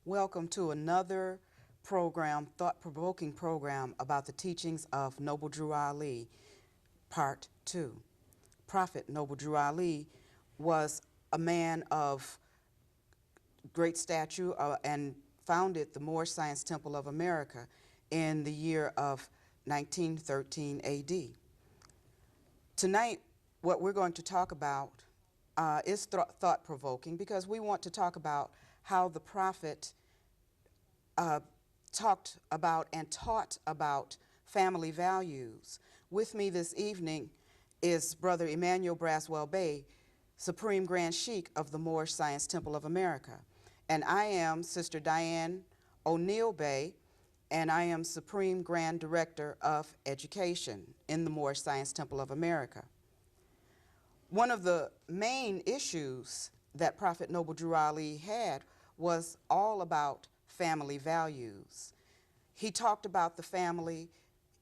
Welcome to another program, thought-provoking program about the teachings of Noble Drew Ali, Part 2. Prophet Noble Drew Ali was a man of great stature and founded the Moorish Science Temple of America in the year of 1913 AD. Tonight, what we're going to talk about is thought-provoking because we want to talk about how the Prophet talked about and taught about family values. With me this evening is Brother Emmanuel Braswell Bey, Supreme Grand Sheikh of the Moorish Science Temple of America. And I am Sister Diane O'Neill Bey, and I am Supreme Grand Director of Education in the Moorish Science Temple of America. One of the main issues that Prophet Noble Drew Ali had was all about family values. He talked about the family.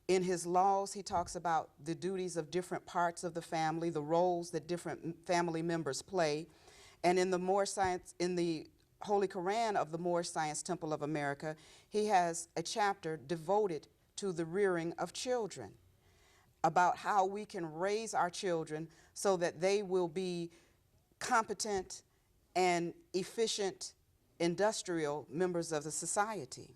In his laws, he talks about the duties of different parts of the family, the roles that different family members play. And in the Holy Quran of the Moorish Science Temple of America, he has a chapter devoted to the rearing of children, about how we can raise our children so that they will be competent and efficient industrial members of the society.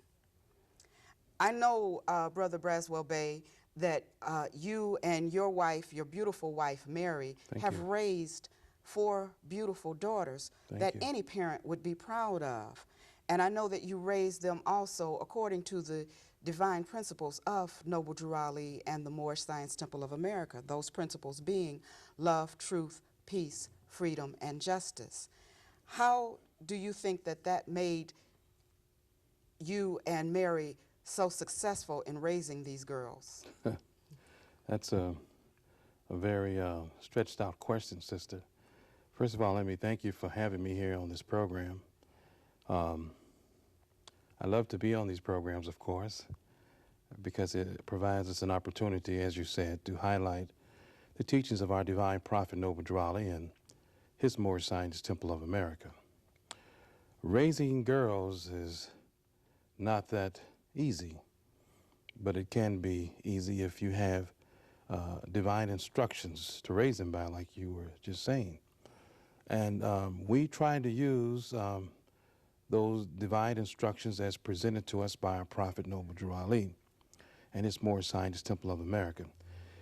I know, Brother Braswell Bey, that you and your wife, your beautiful wife, Mary, have raised 4 beautiful daughters that any parent would be proud of. And I know that you raised them also according to the divine principles of Noble Drew Ali and the Moorish Science Temple of America, those principles being love, truth, peace, freedom, and justice. How do you think that that made you and Mary so successful in raising these girls? That's a very stretched out question, Sister. First of all, let me thank you for having me here on this program. I love to be on these programs, of course, because it provides us an opportunity, as you said, to highlight the teachings of our divine prophet Noble Drew Ali and his Moorish Science Temple of America. Raising girls is not that easy, but it can be easy if you have divine instructions to raise them by, like you were just saying. And we try to use those divine instructions as presented to us by our prophet Noble Drew Ali and his Moorish Science Temple of America.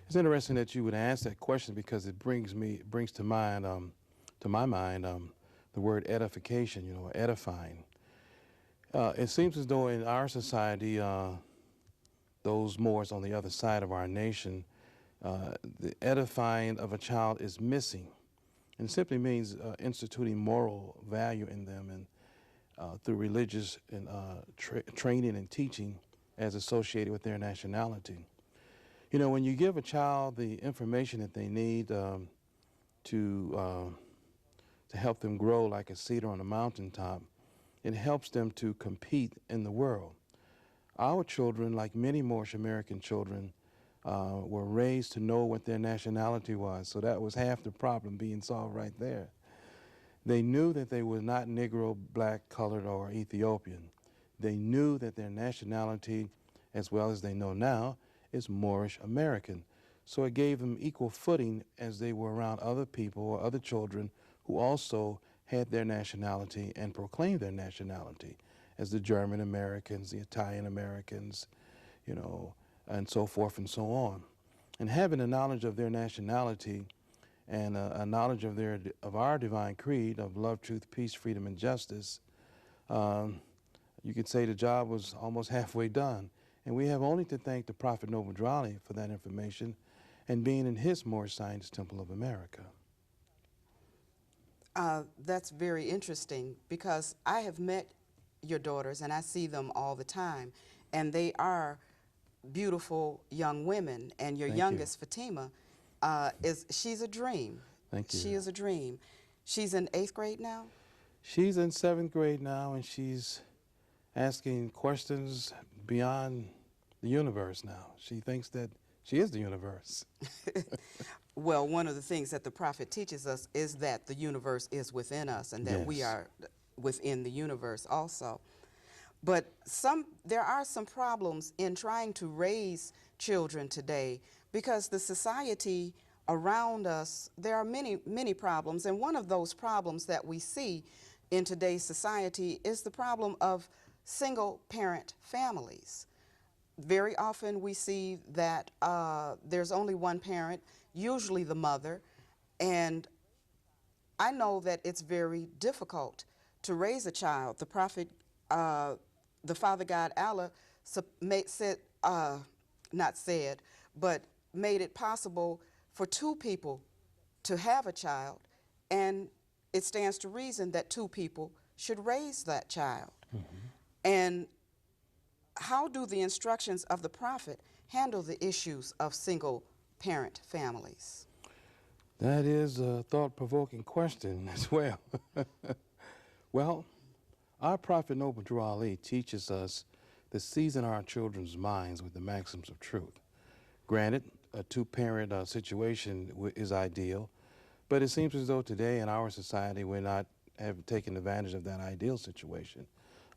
It's interesting that you would ask that question because it brings to my mind the word edification, edifying. It seems as though in our society, those Moors on the other side of our nation, the edifying of a child is missing. And it simply means instituting moral value in them and through religious and training and teaching as associated with their nationality. When you give a child the information that they need to help them grow like a cedar on a mountaintop, it helps them to compete in the world. Our children, like many Moorish American children, were raised to know what their nationality was, so that was half the problem being solved right there. They knew that they were not Negro, black, colored, or Ethiopian. They knew that their nationality, as well as they know now, is Moorish American. So it gave them equal footing as they were around other people or other children who also had their nationality and proclaimed their nationality, as the German Americans, the Italian Americans, and so forth and so on. And having a knowledge of their nationality and a knowledge of our divine creed of love, truth, peace, freedom, and justice, you could say the job was almost halfway done. And we have only to thank the Prophet Noble Drew Ali for that information and being in his Moorish Science Temple of America. That's very interesting because I have met your daughters and I see them all the time, and they are beautiful young women. And your youngest, Fatima, she's a dream. Thank you. She is a dream. She's in 8th grade now? She's in 7th grade now, and she's asking questions beyond the universe now. She thinks that she is the universe. Well, one of the things that the Prophet teaches us is that the universe is within us and that we are within the universe also. But there are some problems in trying to raise children today because the society around us, there are many, many problems. And one of those problems that we see in today's society is the problem of single parent families. Very often we see that there's only one parent, usually the mother, and I know that it's very difficult to raise a child. The prophet, the Father God Allah, said, not said, but made it possible for two people to have a child, and it stands to reason that two people should raise that child. And how do the instructions of the prophet handle the issues of single parent families? That is a thought-provoking question as well. Well, our Prophet Noble Drew Ali teaches us to season our children's minds with the maxims of truth. Granted, a two-parent situation is ideal, but it seems as though today in our society we're not have taken advantage of that ideal situation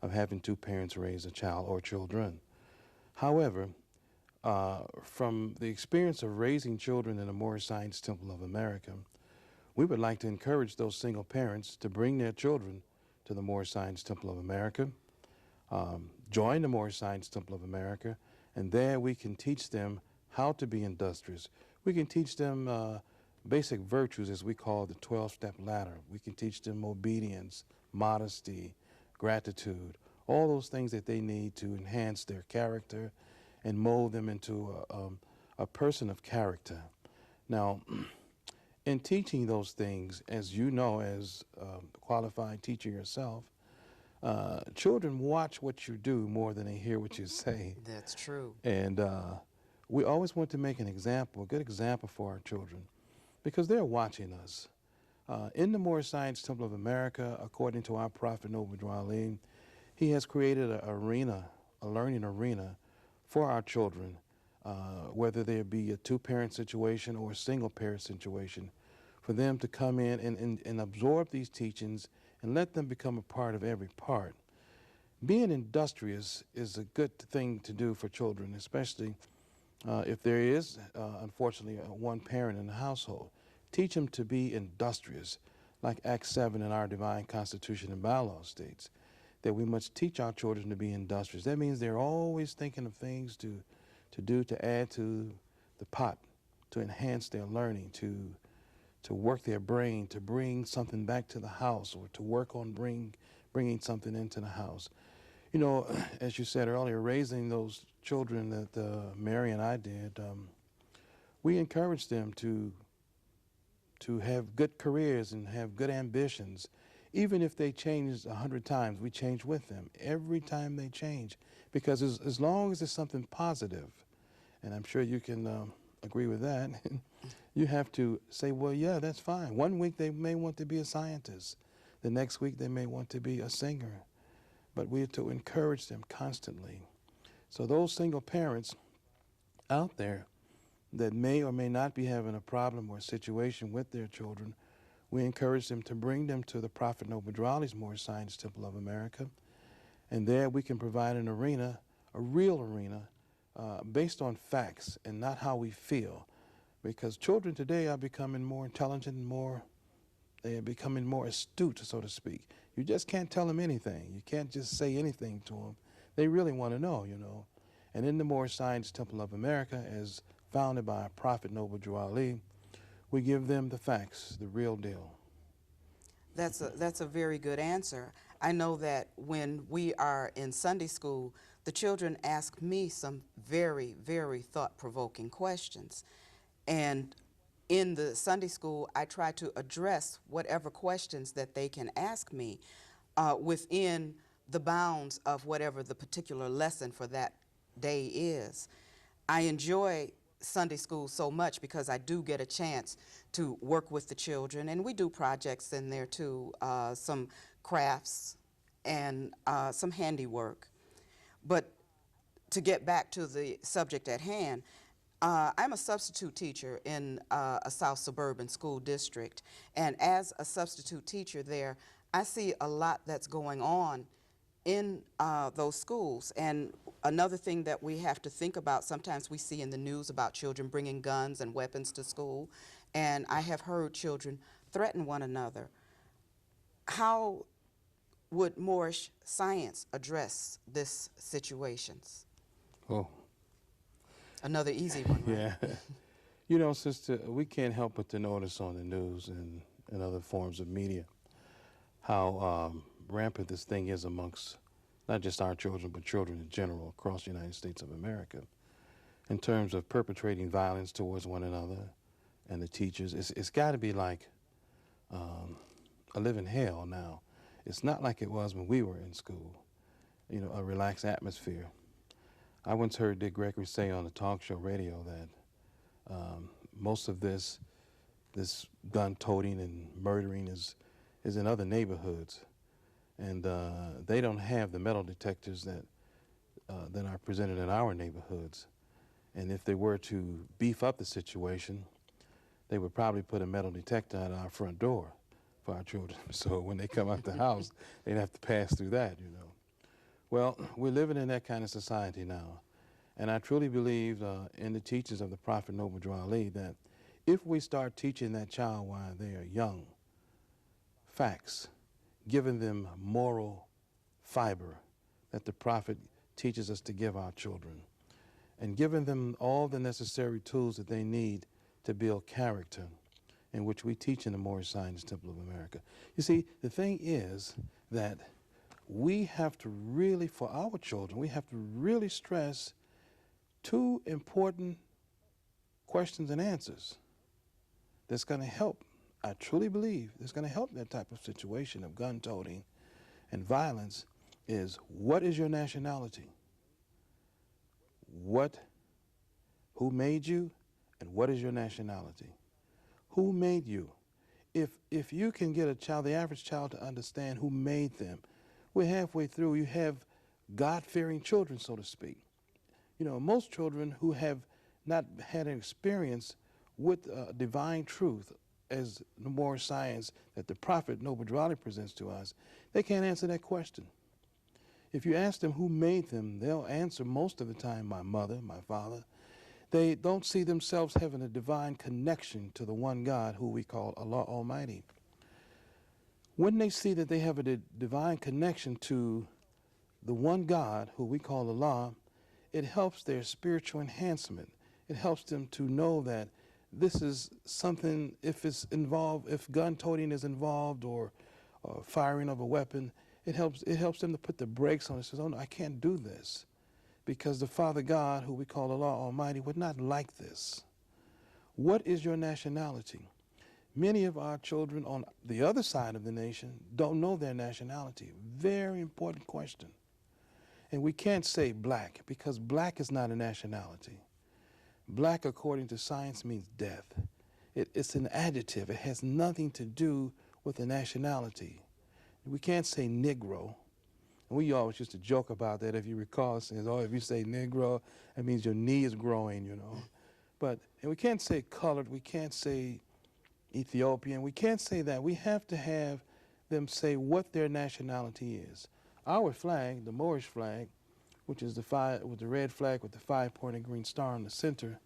of having two parents raise a child or children. However, from the experience of raising children in the Moorish Science Temple of America, we would like to encourage those single parents to bring their children to the Moorish Science Temple of America, join the Moorish Science Temple of America, and there we can teach them how to be industrious. We can teach them basic virtues, as we call the 12-step ladder. We can teach them obedience, modesty, gratitude, all those things that they need to enhance their character and mold them into a person of character. Now, in teaching those things, as you know, as a qualified teacher yourself, children watch what you do more than they hear what you say. That's true. And we always want to make an example, a good example for our children, because they're watching us. In the Moorish Science Temple of America, according to our Prophet Noble Drew Ali, he has created an arena, a learning arena for our children, whether there be a two-parent situation or a single-parent situation, for them to come in and absorb these teachings and let them become a part of every part. Being industrious is a good thing to do for children, especially if there is, unfortunately, one parent in the household. Teach them to be industrious, like Act 7 in our divine constitution and bylaw states, that we must teach our children to be industrious. That means they're always thinking of things to do to add to the pot, to enhance their learning, to work their brain, to bring something back to the house, or to work on bringing something into the house. You know, as you said earlier, raising those children that Mary and I did, we encouraged them to have good careers and have good ambitions. Even if they change 100 times, we change with them every time they change, because as long as it's something positive, and I'm sure you can agree with that, you have to say, well, yeah, that's fine. One week they may want to be a scientist. The next week they may want to be a singer. But we have to encourage them constantly. So those single parents out there that may or may not be having a problem or a situation with their children, we encourage them to bring them to the Prophet Noble Drew Ali's Moorish Science Temple of America. And there we can provide an arena, a real arena, based on facts and not how we feel. Because children today are becoming more intelligent and they are becoming more astute, so to speak. You just can't tell them anything. You can't just say anything to them. They really want to know, you know. And in the Moorish Science Temple of America, as founded by Prophet Noble Drew Ali, we give them the facts, the real deal. That's a very good answer. I know that when we are in Sunday school, the children ask me some very, very thought-provoking questions. And in the Sunday school, I try to address whatever questions that they can ask me within the bounds of whatever the particular lesson for that day is. I enjoy Sunday school so much because I do get a chance to work with the children, and we do projects in there too, some crafts and some handiwork. But to get back to the subject at hand, I'm a substitute teacher in a South Suburban school district, and as a substitute teacher there, I see a lot that's going on in those schools. And another thing that we have to think about, sometimes we see in the news about children bringing guns and weapons to school, and I have heard children threaten one another. How would Moorish science address this situations? Oh, Another easy one, right? yeah. You know, sister, we can't help but to notice on the news and other forms of media how rampant this thing is amongst not just our children, but children in general across the United States of America in terms of perpetrating violence towards one another and the teachers. It's got to be like a living hell now. It's not like it was when we were in school, you know, a relaxed atmosphere. I once heard Dick Gregory say on a talk show radio that most of this gun-toting and murdering is in other neighborhoods, and they don't have the metal detectors that are presented in our neighborhoods. And if they were to beef up the situation, they would probably put a metal detector at our front door for our children. So when they come out the house, they'd have to pass through that, you know. Well, we're living in that kind of society now. And I truly believe in the teachings of the Prophet Noble Drew Ali that if we start teaching that child while they are young facts, giving them moral fiber that the Prophet teaches us to give our children, and giving them all the necessary tools that they need to build character, in which we teach in the Moorish Science Temple of America. You see, the thing is that we have to really, for our children, we have to really stress two important questions and answers that's going to help, I truly believe, that's going to help that type of situation of gun-toting and violence is, what is your nationality? Who made you, and what is your nationality? Who made you? If you can get a child, the average child, to understand who made them, we're halfway through. You have God-fearing children, so to speak. You know, most children who have not had an experience with divine truth as the Moorish science that the Prophet Noble Drew Ali presents to us, they can't answer that question. If you ask them who made them, they'll answer most of the time, my mother, my father. They don't see themselves having a divine connection to the one God who we call Allah Almighty. When they see that they have a divine connection to the one God who we call Allah, it helps their spiritual enhancement. It helps them to know that this is something, if it's involved, if gun-toting is involved or firing of a weapon, it helps them to put the brakes on it. Says, oh no, I can't do this, because the Father God, who we call Allah Almighty, would not like this. What is your nationality? Many of our children on the other side of the nation don't know their nationality. Very important question. And we can't say black, because black is not a nationality. Black, according to science, means death. It's an adjective. It has nothing to do with a nationality. We can't say Negro. And we always used to joke about that, if you recall, saying, oh, if you say Negro, that means your knee is growing, you know. And we can't say colored. We can't say Ethiopian. We can't say that. We have to have them say what their nationality is. Our flag, the Moorish flag, which is with the red flag with the 5-pointed green star in the center,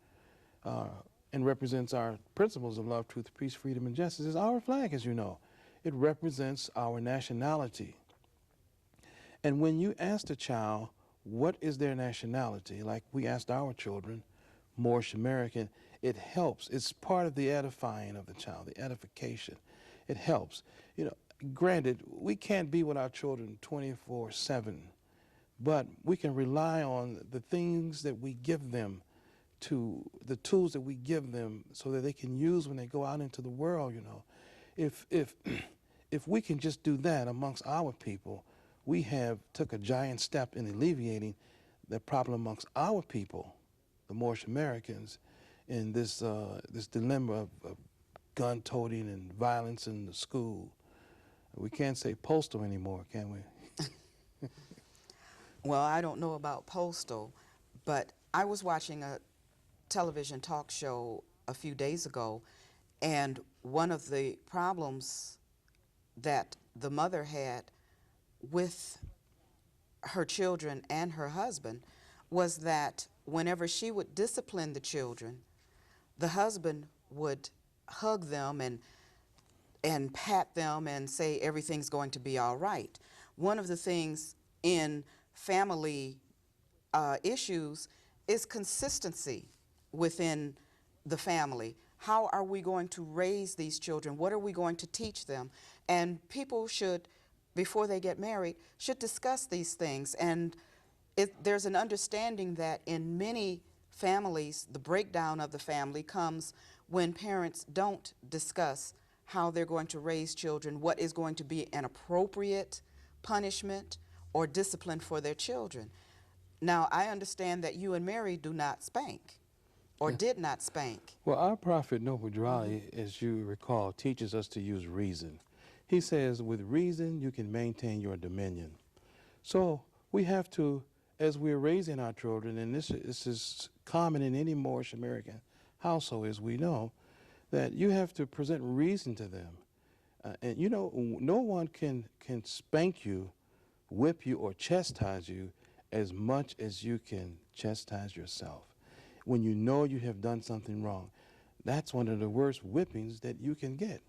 and represents our principles of love, truth, peace, freedom, and justice, is our flag, as you know. It represents our nationality. And when you ask a child what is their nationality, like we asked our children, Moorish American, it helps. It's part of the edifying of the child, the edification. It helps. You know, granted, we can't be with our children 24/7, but we can rely on the things that we give them, to the tools that we give them, so that they can use when they go out into the world, you know. If we can just do that amongst our people, we have took a giant step in alleviating the problem amongst our people, the Moorish Americans, in this dilemma of gun-toting and violence in the school. We can't say postal anymore, can we? Well, I don't know about postal, but I was watching a television talk show a few days ago, and one of the problems that the mother had with her children and her husband was that whenever she would discipline the children, the husband would hug them and pat them and say everything's going to be all right. One of the things in family issues is consistency within the family. How are we going to raise these children? What are we going to teach them? And people should, before they get married, should discuss these things. And there's an understanding that in many families, the breakdown of the family comes when parents don't discuss how they're going to raise children, what is going to be an appropriate punishment or discipline for their children. Now, I understand that you and Mary do not spank or Yeah. did not spank. Well, our prophet Noble Drali, as you recall, teaches us to use reason. He says, with reason, you can maintain your dominion. So we have to, as we're raising our children, and this is common in any Moorish American household, as we know, that you have to present reason to them. And you know, no one can spank you, whip you, or chastise you as much as you can chastise yourself. When you know you have done something wrong, that's one of the worst whippings that you can get,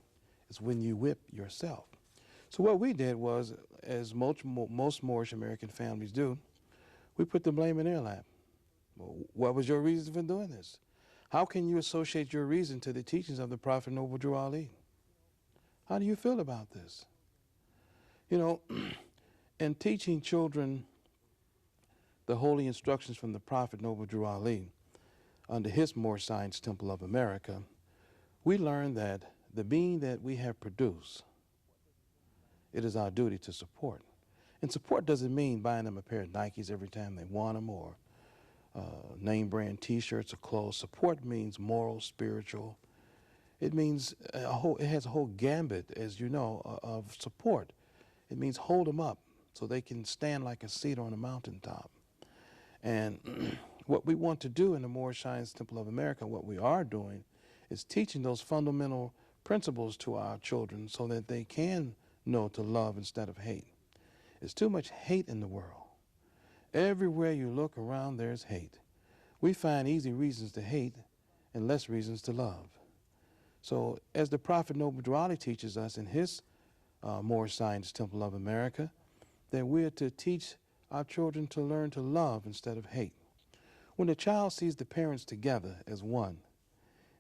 is when you whip yourself. So what we did was, as most Moorish American families do, we put the blame in their lap. Well, what was your reason for doing this? How can you associate your reason to the teachings of the Prophet Noble Drew Ali? How do you feel about this? You know, in teaching children the holy instructions from the Prophet Noble Drew Ali under his Moorish Science Temple of America, we learned that the being that we have produced, it is our duty to support. And support doesn't mean buying them a pair of Nikes every time they want them, or name brand t-shirts or clothes. Support means moral, spiritual. It means it has a whole gambit, as you know, of support. It means hold them up so they can stand like a cedar on a mountaintop. And what we want to do in the Moorish Science Temple of America, what we are doing, is teaching those fundamental principles to our children so that they can know to love instead of hate. There's too much hate in the world. Everywhere you look around, there's hate. We find easy reasons to hate and less reasons to love. So as the Prophet Noble Drew Ali teaches us in his Moorish Science Temple of America, that we're to teach our children to learn to love instead of hate. When the child sees the parents together as one,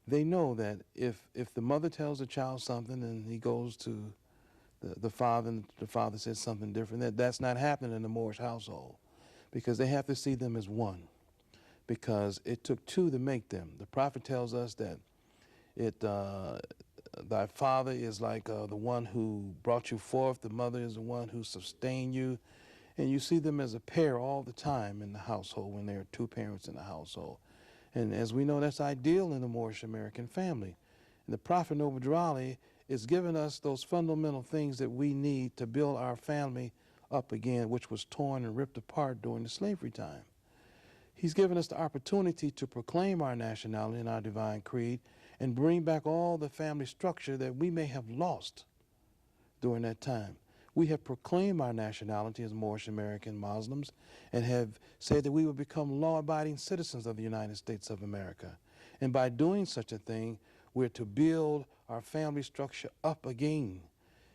they know that if the mother tells the child something and he goes to the father and the father says something different, that's not happening in the Moorish household, because they have to see them as one, because it took two to make them. The Prophet tells us that thy father is like the one who brought you forth, the mother is the one who sustained you, and you see them as a pair all the time in the household when there are two parents in the household. And as we know, that's ideal in the Moorish American family. And the Prophet Noble Drew Ali is giving us those fundamental things that we need to build our family up again, which was torn and ripped apart during the slavery time. He's given us the opportunity to proclaim our nationality and our divine creed and bring back all the family structure that we may have lost during that time. We have proclaimed our nationality as Moorish American Muslims and have said that we will become law-abiding citizens of the United States of America. And by doing such a thing, we're to build our family structure up again,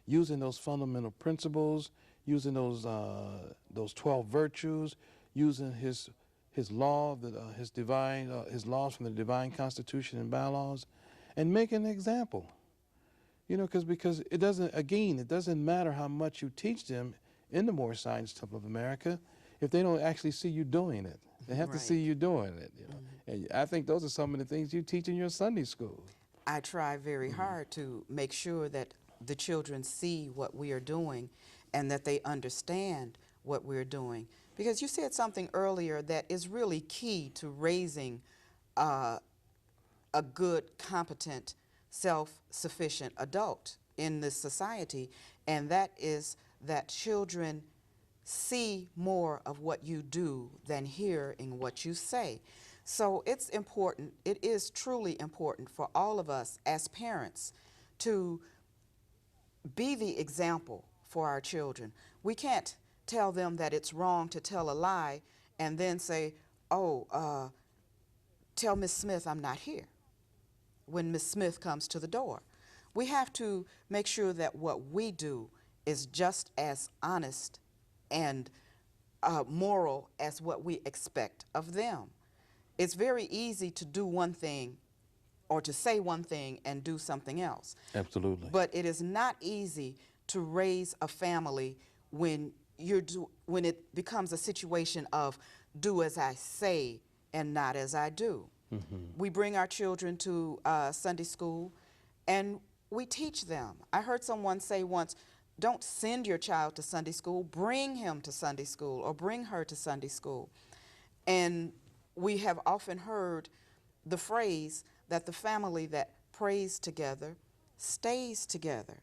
using those fundamental principles, using those 12 virtues, using his law, his laws from the divine constitution and bylaws, and make an example. You know, because it doesn't matter how much you teach them in the Moorish Science Temple of America if they don't actually see you doing it. They have to see you doing it. You know? And I think those are some of the things you teach in your Sunday school. I try very hard to make sure that the children see what we are doing and that they understand what we're doing. Because you said something earlier that is really key to raising a good, competent, self-sufficient adult in this society, and that is that children see more of what you do than hear in what you say. So it's important, it is truly important for all of us as parents to be the example for our children. We can't tell them that it's wrong to tell a lie and then say, oh, tell Miss Smith I'm not here when Miss Smith comes to the door. We have to make sure that what we do is just as honest and moral as what we expect of them. It's very easy to do one thing or to say one thing and do something else. Absolutely. But it is not easy to raise a family when when it becomes a situation of do as I say and not as I do. We bring our children to Sunday school and we teach them. I heard someone say once, don't send your child to Sunday school, bring him to Sunday school or bring her to Sunday school. And we have often heard the phrase that the family that prays together stays together.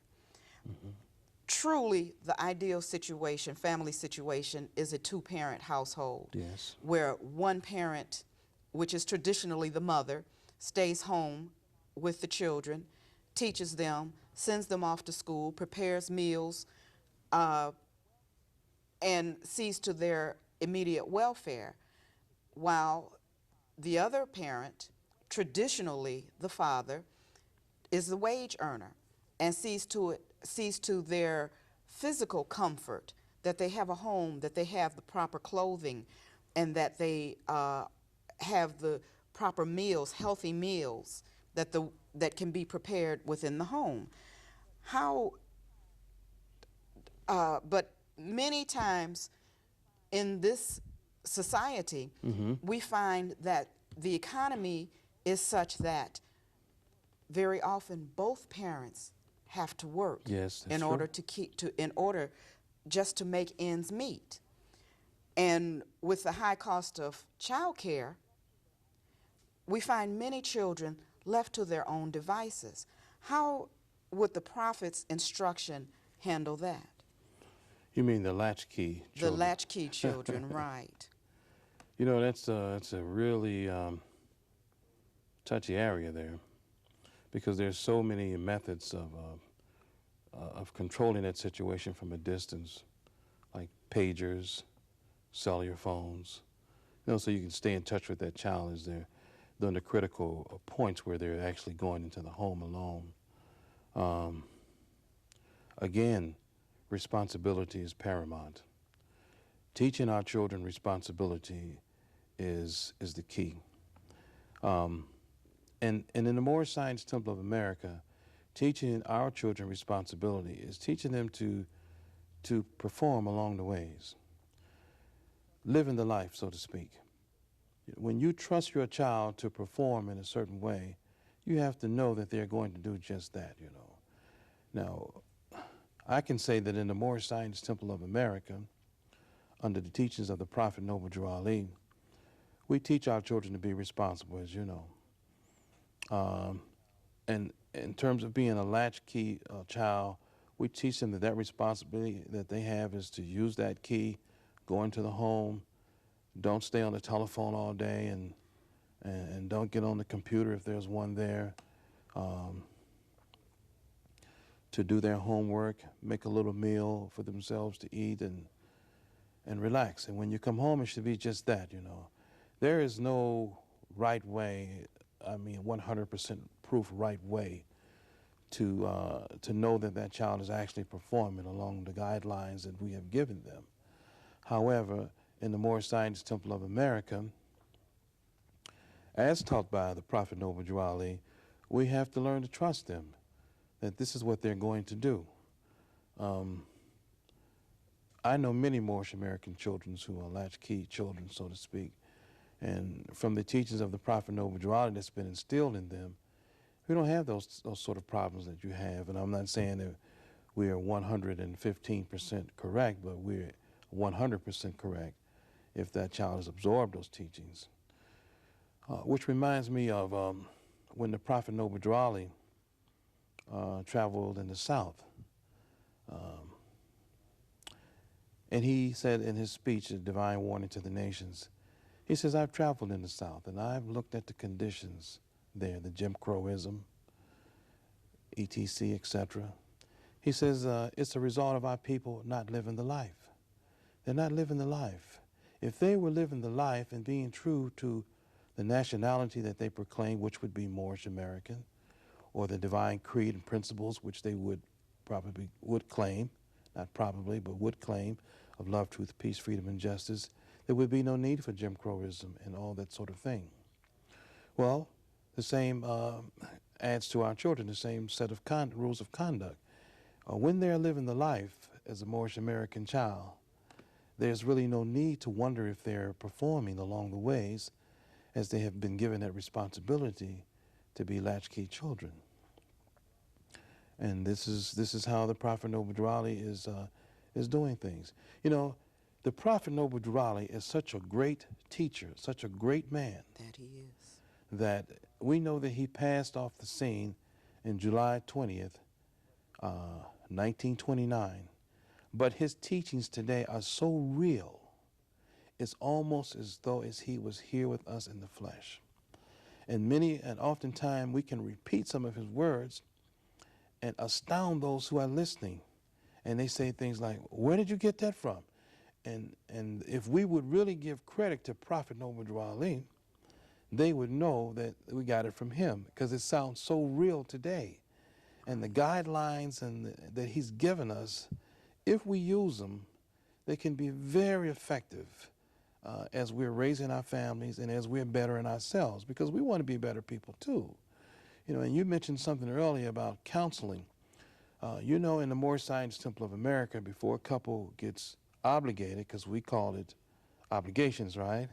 Truly, the ideal situation, family situation, is a two-parent household. Yes. Where one parent, which is traditionally the mother, stays home with the children, teaches them, sends them off to school, prepares meals, and sees to their immediate welfare, while the other parent, traditionally the father, is the wage earner and sees to their physical comfort, that they have a home, that they have the proper clothing, and that they have the proper meals, healthy meals that can be prepared within the home. But many times in this society, we find that the economy is such that very often both parents have to work. Yes, that's in true. order in order just to make ends meet. And with the high cost of childcare, we find many children left to their own devices. How would the prophet's instruction handle that? You mean the latchkey children? The latchkey children, right. You know, that's a really touchy area there, because there's so many methods of controlling that situation from a distance, like pagers, cellular phones, so you can stay in touch with that child as they're during the critical points where they're actually going into the home alone. Again, responsibility is paramount. Teaching our children responsibility is the key. And in the Moorish Science Temple of America, teaching our children responsibility is teaching them to perform along the ways, living the life, so to speak. When you trust your child to perform in a certain way, you have to know that they're going to do just that, Now, I can say that in the Moorish Science Temple of America, under the teachings of the Prophet Noble Drew Ali, we teach our children to be responsible, as you know. And in terms of being a latchkey child, we teach them that responsibility that they have is to use that key, go into the home, don't stay on the telephone all day, and don't get on the computer if there's one there, to do their homework, make a little meal for themselves to eat, and relax. And when you come home, it should be just that, There is no right way, 100% proof right way to know that that child is actually performing along the guidelines that we have given them. However, in the Moorish Science Temple of America, as taught by the Prophet Noble Drew Ali, we have to learn to trust them, that this is what they're going to do. I know many Moorish American children who are latchkey children, so to speak, and from the teachings of the Prophet Noble Drew Ali that's been instilled in them, we don't have those sort of problems that you have. And I'm not saying that we are 115% correct, but we're 100% correct if that child has absorbed those teachings. Which reminds me of when the Prophet Noble Drew Ali traveled in the South. And he said in his speech, A Divine Warning to the Nations, he says, I've traveled in the South and I've looked at the conditions there, the Jim Crowism, etc., etc. He says, it's a result of our people not living the life. they're not living the life. If they were living the life and being true to the nationality that they proclaim, which would be Moorish American, or the divine creed and principles which they would claim, not probably, but would claim, of love, truth, peace, freedom, and justice, there would be no need for Jim Crowism and all that sort of thing. Well, the same adds to our children, the same set of rules of conduct. When they're living the life as a Moorish American child, there's really no need to wonder if they're performing along the ways, as they have been given that responsibility to be latchkey children. And this is how the Prophet Noble Drew Ali is doing things. You know, the Prophet Noble Drew Ali is such a great teacher, such a great man. That he is. That we know that he passed off the scene in July 20th, 1929. But his teachings today are so real, it's almost as though he was here with us in the flesh. And oftentimes we can repeat some of his words and astound those who are listening. And they say things like, where did you get that from? And if we would really give credit to Prophet Noble Drew Ali, they would know that we got it from him, because it sounds so real today. And the guidelines that he's given us, if we use them, they can be very effective as we're raising our families and as we're bettering ourselves, because we want to be better people too. You know, and you mentioned something earlier about counseling. You know, in the Moorish Science Temple of America, before a couple gets obligated, because we call it obligations, right?